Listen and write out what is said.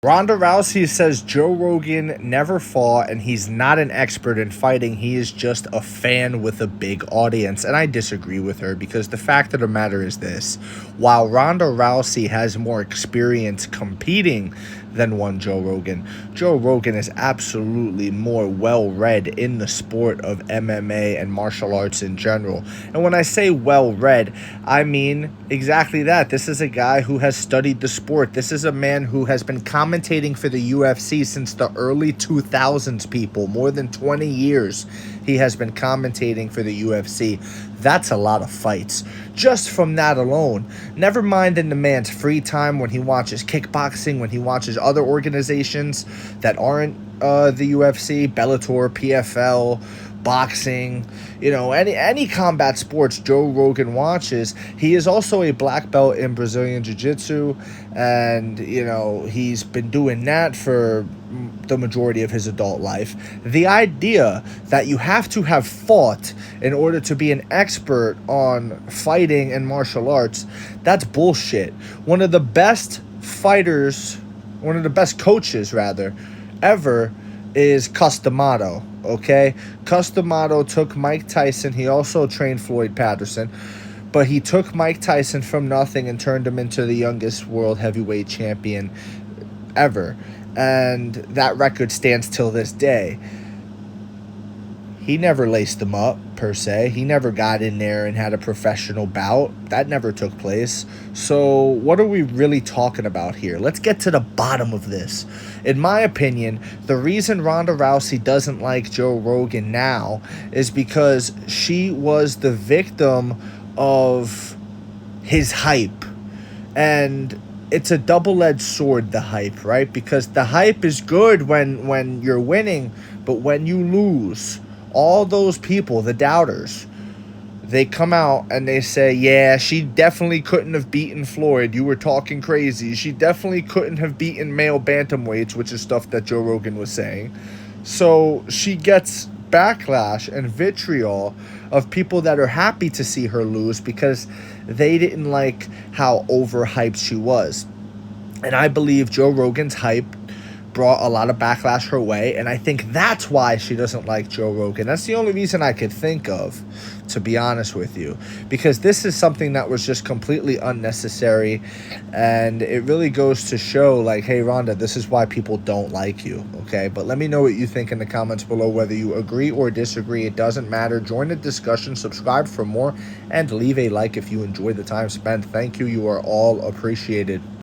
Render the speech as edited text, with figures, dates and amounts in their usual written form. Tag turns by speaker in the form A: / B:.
A: Ronda Rousey says Joe Rogan never fought and he's not an expert in fighting. He is just a fan with a big audience. And I disagree with her because the fact of the matter is this. While Ronda Rousey has more experience competing than one Joe Rogan is absolutely more well-read in the sport of MMA and martial arts in general. And when I say well-read, I mean exactly that. This is a guy who has studied the sport. This is a man who has been commentating for the UFC since the early 2000s, people. More than 20 years he has been commentating for the UFC. That's a lot of fights. Just from that alone. Never mind in the man's free time when he watches kickboxing, when he watches other organizations that aren't the UFC, Bellator, PFL, boxing, any combat sports Joe Rogan watches. He is also a black belt in Brazilian Jiu-Jitsu, and he's been doing that for the majority of his adult life. The idea that you have to have fought in order to be an expert on fighting and martial arts, that's bullshit. One of the best coaches rather ever is Cus D'Amato. Okay, Cus D'Amato took Mike Tyson. He also trained Floyd Patterson, but he took Mike Tyson from nothing and turned him into the youngest world heavyweight champion ever, and that record stands till this day. He never laced him up, per se. He never got in there and had a professional bout. That never took place. So what are we really talking about here? Let's get to the bottom of this. In my opinion, the reason Ronda Rousey doesn't like Joe Rogan now is because she was the victim of his hype. And it's a double-edged sword, the hype, right? Because the hype is good when you're winning, but when you lose, all those people, the doubters, they come out and they say, yeah, she definitely couldn't have beaten Floyd. You were talking crazy. She definitely couldn't have beaten male bantamweights, which is stuff that Joe Rogan was saying. So she gets backlash and vitriol of people that are happy to see her lose because they didn't like how overhyped she was. And I believe Joe Rogan's hype brought a lot of backlash her way, and I think that's why she doesn't like Joe Rogan. That's the only reason I could think of, to be honest with you, because this is something that was just completely unnecessary, and it really goes to show, like, hey, Ronda, this is why people don't like you, okay? But let me know what you think in the comments below, whether you agree or disagree. It doesn't matter. Join the discussion, subscribe for more, and leave a like if you enjoyed the time spent. Thank you. You are all appreciated.